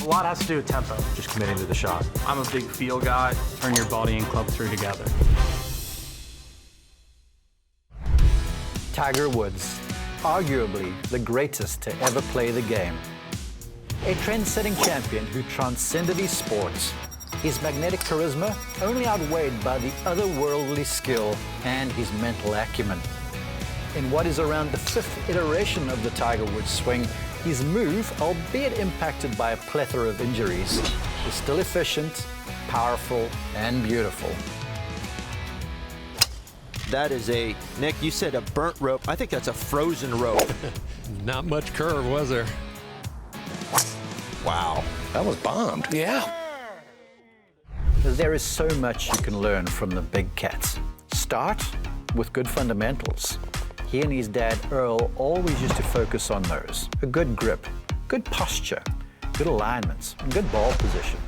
A lot has to do with tempo. Just committing to the shot. I'm a big feel guy. Turn your body and club through together. Tiger Woods, arguably the greatest to ever play the game. A trend-setting champion who transcended his sports, his magnetic charisma only outweighed by the otherworldly skill and his mental acumen. In what is around the 5th iteration of the Tiger Woods swing, his move, albeit impacted by a plethora of injuries, is still efficient, powerful, and beautiful. That is a, Nick, you said a burnt rope. I think that's a frozen rope. Not much curve, was there? Wow, that was bombed. Yeah. There is so much you can learn from the big cats. Start with good fundamentals. He and his dad, Earl, always used to focus on those. A good grip, good posture, good alignments, and good ball position.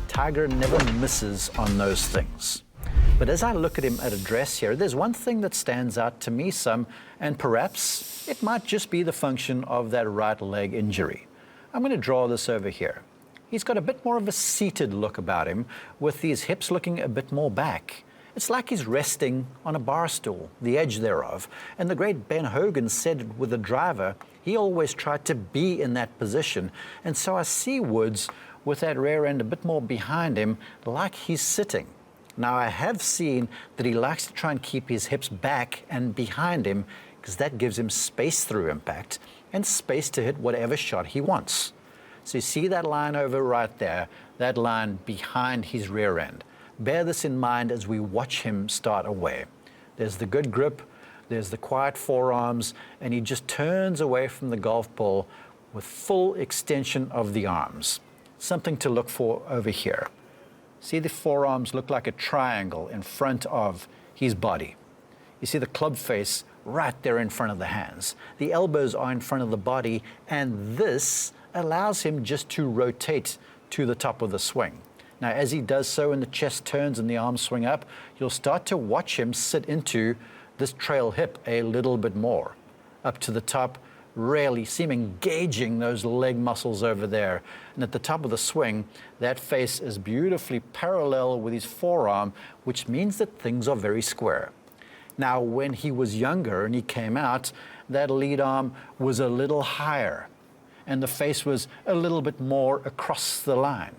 Tiger never misses on those things. But as I look at him at address here, there's one thing that stands out to me some, and perhaps it might just be the function of that right leg injury. I'm going to draw this over here. He's got a bit more of a seated look about him, with these hips looking a bit more back. It's like he's resting on a bar stool, the edge thereof. And the great Ben Hogan said with the driver, he always tried to be in that position. And so I see Woods with that rear end a bit more behind him, like he's sitting. Now, I have seen that he likes to try and keep his hips back and behind him, because that gives him space through impact and space to hit whatever shot he wants. So you see that line over right there, that line behind his rear end. Bear this in mind as we watch him start away. There's the good grip, there's the quiet forearms, and he just turns away from the golf ball with full extension of the arms. Something to look for over here. See the forearms look like a triangle in front of his body. You see the club face right there in front of the hands. The elbows are in front of the body, and this allows him just to rotate to the top of the swing. Now, as he does so and the chest turns and the arms swing up, you'll start to watch him sit into this trail hip a little bit more. Up to the top, really engaging those leg muscles over there. And at the top of the swing, that face is beautifully parallel with his forearm, which means that things are very square. Now, when he was younger and he came out, that lead arm was a little higher, and the face was a little bit more across the line.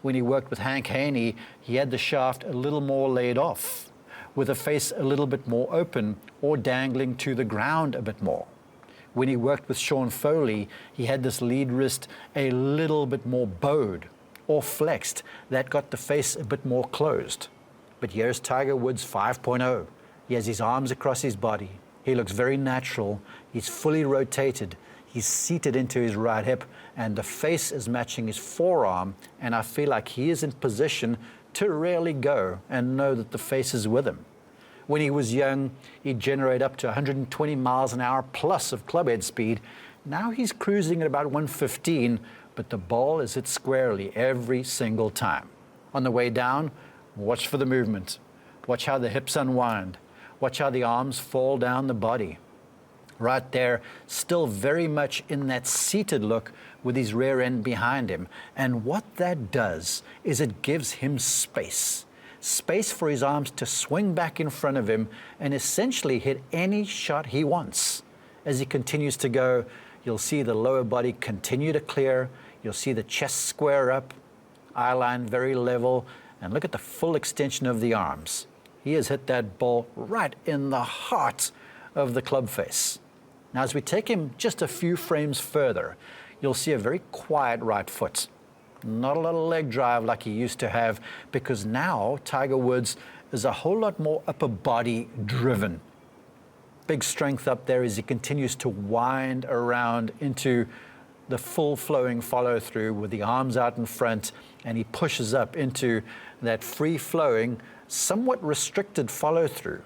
When he worked with Hank Haney, he had the shaft a little more laid off, with the face a little bit more open or dangling to the ground a bit more. When he worked with Sean Foley, he had this lead wrist a little bit more bowed or flexed. That got the face a bit more closed. But here's Tiger Woods 5.0. He has his arms across his body. He looks very natural. He's fully rotated. He's seated into his right hip, and the face is matching his forearm, and I feel like he is in position to really go and know that the face is with him. When he was young, he'd generate up to 120 miles an hour plus of clubhead speed. Now he's cruising at about 115, but the ball is hit squarely every single time. On the way down, watch for the movement. Watch how the hips unwind. Watch how the arms fall down the body. Right there, still very much in that seated look with his rear end behind him. And what that does is it gives him space. Space for his arms to swing back in front of him and essentially hit any shot he wants. As he continues to go, you'll see the lower body continue to clear. You'll see the chest square up, eye line very level, and look at the full extension of the arms. He has hit that ball right in the heart of the club face. Now, as we take him just a few frames further, you'll see a very quiet right foot. Not a lot of leg drive like he used to have, because now Tiger Woods is a whole lot more upper body driven. Big strength up there as he continues to wind around into the full flowing follow through with the arms out in front, and he pushes up into that free flowing, somewhat restricted follow through.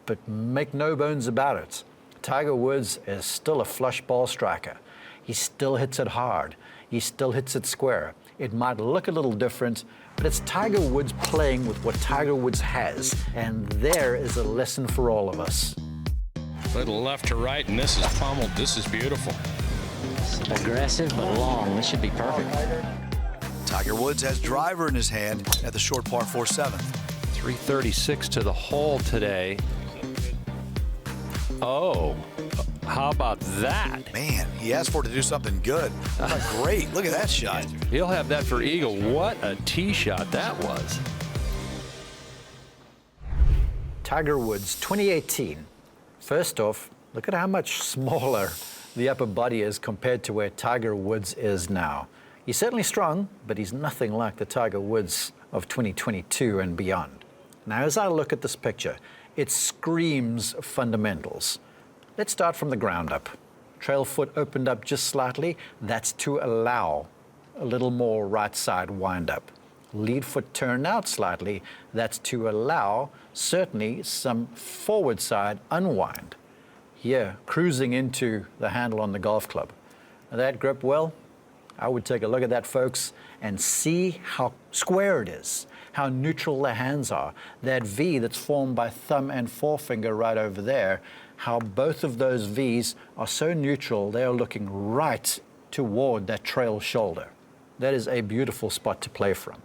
But make no bones about it, Tiger Woods is still a flush ball striker. He still hits it hard. He still hits it square. It might look a little different, but it's Tiger Woods playing with what Tiger Woods has, and there is a lesson for all of us. Little left to right, and this is pummeled. This is beautiful. Aggressive but long. This should be perfect. Tiger Woods has driver in his hand at the short par 4 7th. 336 to the hole today. Oh, how about that? Man, he asked for it to do something good. Great. Look at that shot. He'll have that for eagle. What a tee shot that was. Tiger Woods 2018. First off, look at how much smaller the upper body is compared to where Tiger Woods is now. He's certainly strong, but he's nothing like the Tiger Woods of 2022 and beyond. Now, as I look at this picture, it screams fundamentals. Let's start from the ground up. Trail foot opened up just slightly. That's to allow a little more right side wind up. Lead foot turned out slightly. That's to allow certainly some forward side unwind. Here, cruising into the handle on the golf club. Now that grip, well, I would take a look at that, folks, and see how square it is, how neutral the hands are. That V that's formed by thumb and forefinger right over there, how both of those V's are so neutral, they are looking right toward that trail shoulder. That is a beautiful spot to play from.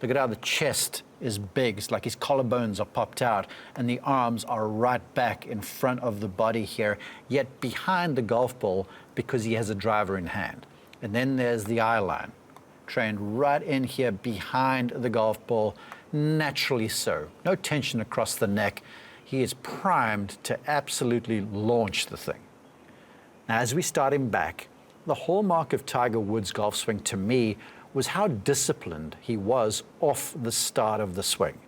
Look at how the chest is big. It's like his collarbones are popped out and the arms are right back in front of the body here, yet behind the golf ball because he has a driver in hand. And then there's the eye line, trained right in here behind the golf ball, naturally so. No tension across the neck. He is primed to absolutely launch the thing. Now, as we start him back, the hallmark of Tiger Woods' golf swing to me was how disciplined he was off the start of the swing.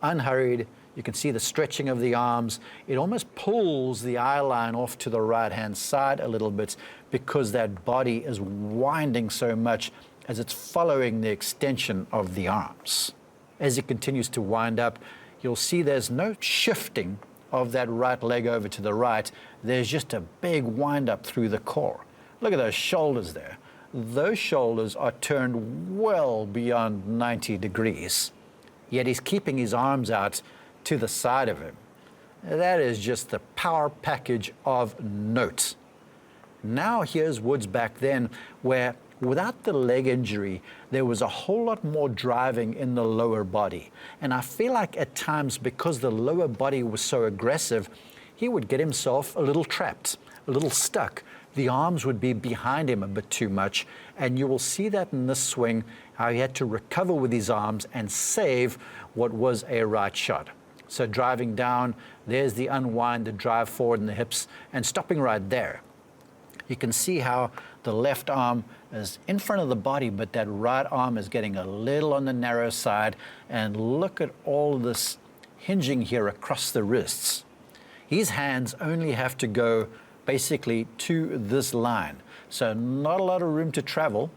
Unhurried, you can see the stretching of the arms. It almost pulls the eye line off to the right-hand side a little bit because that body is winding so much as it's following the extension of the arms. As it continues to wind up, you'll see there's no shifting of that right leg over to the right. There's just a big wind up through the core. Look at those shoulders there. Those shoulders are turned well beyond 90 degrees, yet he's keeping his arms out to the side of him. That is just the power package of note. Now here's Woods back then, where without the leg injury, there was a whole lot more driving in the lower body. And I feel like at times, because the lower body was so aggressive, he would get himself a little trapped, a little stuck. The arms would be behind him a bit too much, and you will see that in this swing, how he had to recover with his arms and save what was a right shot. So driving down, there's the unwind, the drive forward in the hips, and stopping right there. You can see how the left arm is in front of the body, but that right arm is getting a little on the narrow side, and look at all of this hinging here across the wrists. His hands only have to go basically to this line. So not a lot of room to travel,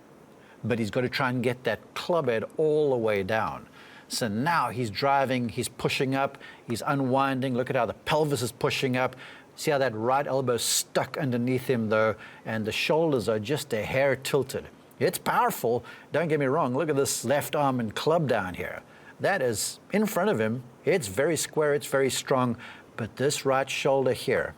but he's got to try and get that club head all the way down. So now he's driving, he's pushing up, he's unwinding. Look at how the pelvis is pushing up. See how that right elbow is stuck underneath him though, and the shoulders are just a hair tilted. It's powerful, don't get me wrong. Look at this left arm and club down here. That is in front of him. It's very square, it's very strong, but this right shoulder here,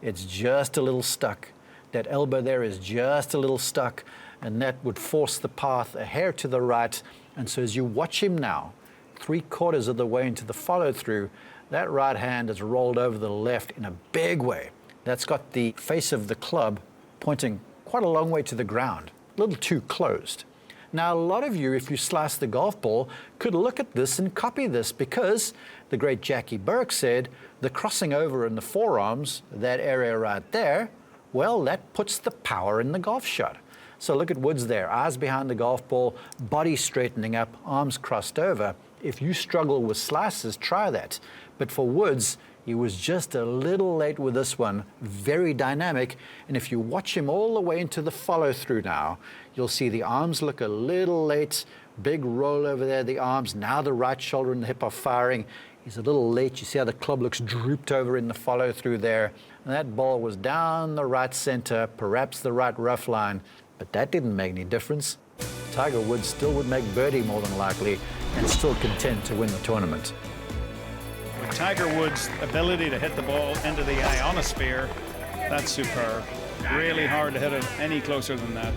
it's just a little stuck. That elbow there is just a little stuck, and that would force the path a hair to the right. And so as you watch him now, 3/4 of the way into the follow-through, that right hand is rolled over the left in a big way. That's got the face of the club pointing quite a long way to the ground, a little too closed. Now, a lot of you, if you slice the golf ball, could look at this and copy this because the great Jackie Burke said the crossing over in the forearms, that area right there, well, that puts the power in the golf shot. So look at Woods there, eyes behind the golf ball, body straightening up, arms crossed over. If you struggle with slices, try that. But for Woods, he was just a little late with this one, very dynamic. And if you watch him all the way into the follow-through now, you'll see the arms look a little late, big roll over there, the arms. Now the right shoulder and the hip are firing. He's a little late. You see how the club looks drooped over in the follow-through there. And that ball was down the right center, perhaps the right rough line, but that didn't make any difference. Tiger Woods still would make birdie more than likely and still contend to win the tournament. Tiger Woods' ability to hit the ball into the ionosphere, that's superb. Really hard to hit it any closer than that.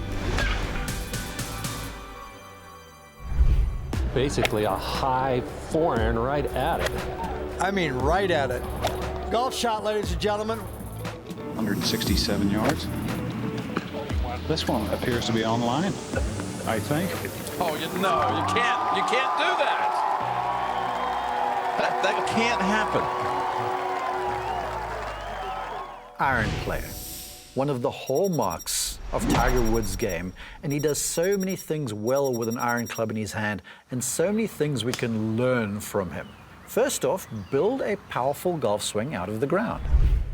basically a high forehand right at it. I mean, right at it. Golf shot, ladies and gentlemen. 167 yards. This one appears to be online, I think. Oh, no, you can't do that. That can't happen. Iron player, one of the hallmarks of Tiger Woods' game, and he does so many things well with an iron club in his hand, and so many things we can learn from him. First off, build a powerful golf swing out of the ground.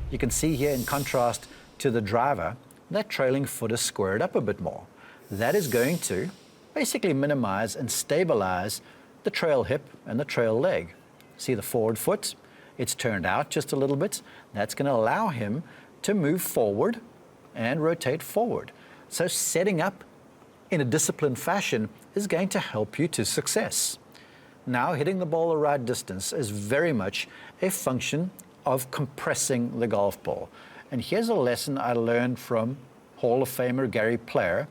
You can see here, in contrast to the driver, that trailing foot is squared up a bit more. That is going to basically minimize and stabilize the trail hip and the trail leg. See the forward foot? It's turned out just a little bit. That's going to allow him to move forward and rotate forward. So setting up in a disciplined fashion is going to help you to success. Now, hitting the ball the right distance is very much a function of compressing the golf ball. And here's a lesson I learned from Hall of Famer Gary Player,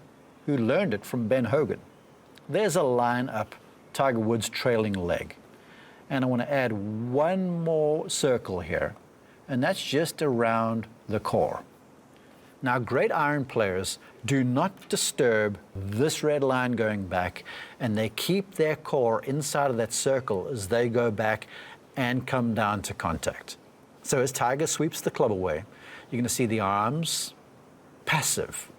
who learned it from Ben Hogan. There's a line up Tiger Woods' trailing leg. And I want to add one more circle here, and that's just around the core. Now, great iron players do not disturb this red line going back, and they keep their core inside of that circle as they go back and come down to contact. So as Tiger sweeps the club away, you're going to see the arms passive,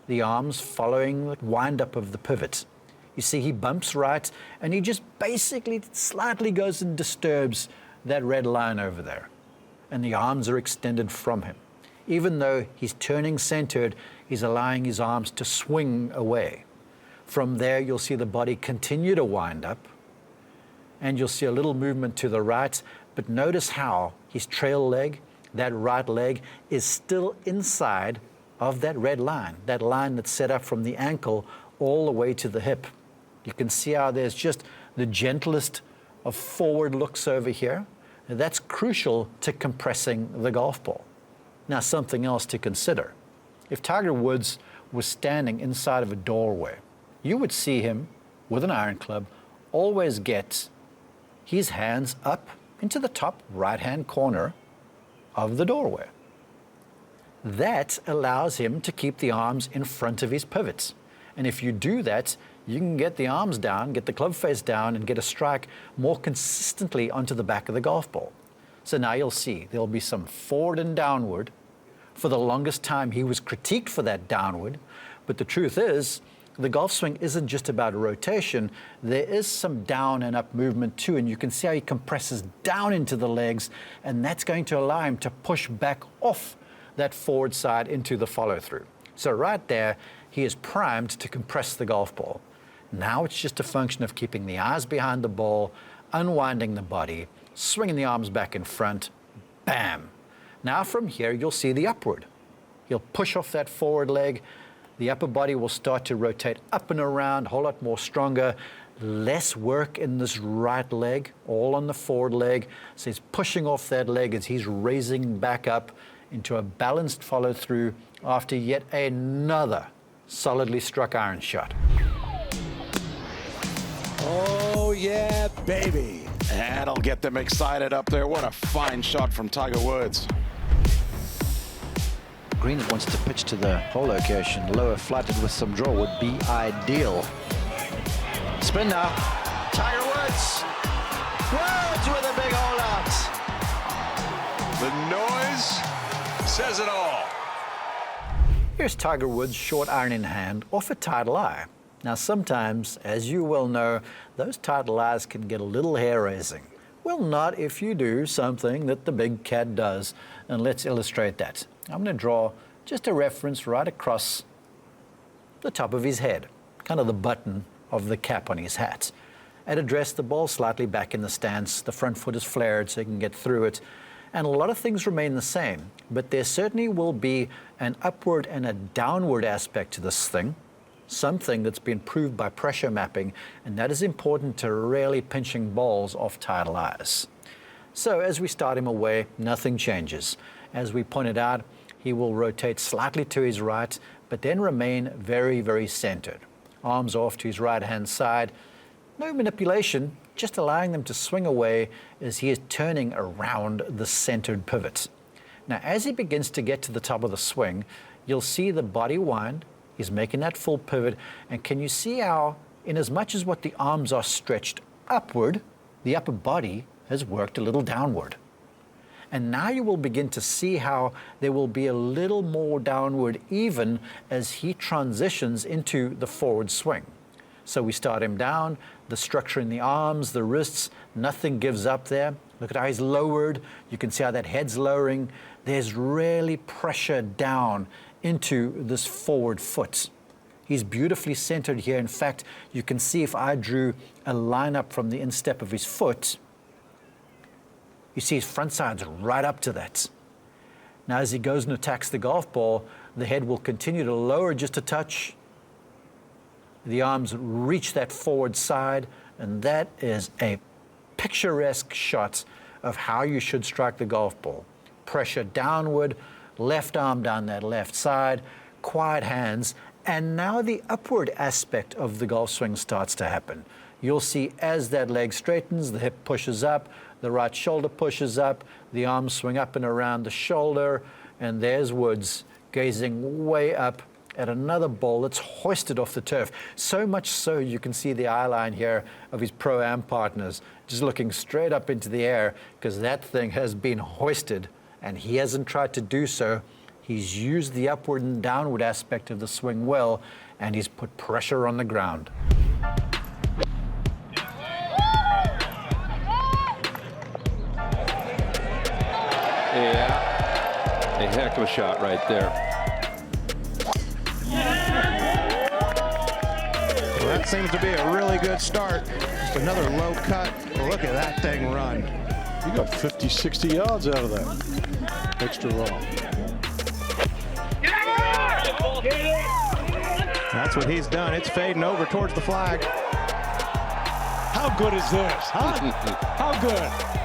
the arms following the wind-up of the pivot. You see he bumps right, and he just basically slightly goes and disturbs that red line over there. And the arms are extended from him. Even though he's turning centered, he's allowing his arms to swing away. From there, you'll see the body continue to wind up, and you'll see a little movement to the right, but notice how his trail leg, that right leg, is still inside of that red line, that line that's set up from the ankle all the way to the hip. You can see how there's just the gentlest of forward looks over here. That's crucial to compressing the golf ball. Now, something else to consider. If Tiger Woods was standing inside of a doorway, you would see him with an iron club always get his hands up into the top right-hand corner of the doorway. That allows him to keep the arms in front of his pivots. And if you do that, you can get the arms down, get the club face down, and get a strike more consistently onto the back of the golf ball. So now you'll see there'll be some forward and downward. For the longest time, he was critiqued for that downward. But the truth is, the golf swing isn't just about rotation. There is some down and up movement too, and you can see how he compresses down into the legs, and that's going to allow him to push back off that forward side into the follow-through. So right there, he is primed to compress the golf ball. Now it's just a function of keeping the eyes behind the ball, unwinding the body, swinging the arms back in front, bam. Now from here, you'll see the upward. He'll push off that forward leg. The upper body will start to rotate up and around, a whole lot more stronger. Less work in this right leg, all on the forward leg. So he's pushing off that leg as he's raising back up into a balanced follow-through after yet another solidly struck iron shot. Oh, yeah, baby. That'll get them excited up there. What a fine shot from Tiger Woods. Green that wants to pitch to the hole location, lower flatted with some draw would be ideal. Spin now. Tiger Woods. Woods with a big hole out. The noise says it all. Here's Tiger Woods' short iron in hand off a tidal eye. Now sometimes, as you well know, those tidal eyes can get a little hair-raising. Well, not if you do something that the big cat does, and let's illustrate that. I'm going to draw just a reference right across the top of his head, kind of the button of the cap on his hat. And address the ball slightly back in the stance. The front foot is flared so you can get through it. And a lot of things remain the same, but there certainly will be an upward and a downward aspect to this thing, something that's been proved by pressure mapping, and that is important to really pinching balls off tidal eyes. So as we start him away, nothing changes. As we pointed out, he will rotate slightly to his right, but then remain very, very centered. Arms off to his right-hand side, No manipulation, just allowing them to swing away as he is turning around the centered pivot. Now, as he begins to get to the top of the swing, you'll see the body wind. He's making that full pivot. And can you see how, in as much as what the arms are stretched upward, the upper body has worked a little downward. And now you will begin to see how there will be a little more downward even as he transitions into the forward swing. So we start him down, the structure in the arms, the wrists, nothing gives up there. Look at how he's lowered. You can see how that head's lowering. There's really pressure down into this forward foot. He's beautifully centered here. In fact, you can see if I drew a line up from the instep of his foot, you see his front side's right up to that. Now, as he goes and attacks the golf ball, the head will continue to lower just a touch. The arms reach that forward side, and that is a picturesque shot of how you should strike the golf ball. Pressure downward, left arm down that left side, quiet hands, and now the upward aspect of the golf swing starts to happen. You'll see as that leg straightens, the hip pushes up, the right shoulder pushes up, the arms swing up and around the shoulder, and there's Woods gazing way up at another ball that's hoisted off the turf. So much so you can see the eye line here of his Pro-Am partners just looking straight up into the air because that thing has been hoisted and he hasn't tried to do so. He's used the upward and downward aspect of the swing well, and he's put pressure on the ground. Yeah, a heck of a shot right there. Well, that seems to be a really good start. Just another low cut. Look at that thing run. You got 50, 60 yards out of that extra roll. That's what he's done. It's fading over towards the flag. How good is this, huh? How good?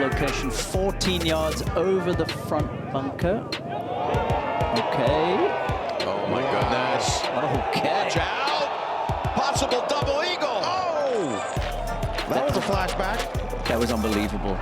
Location 14 yards over the front bunker. Okay. Oh my goodness. Oh, catch Out. Possible double eagle. Oh! That was a flashback. That was unbelievable.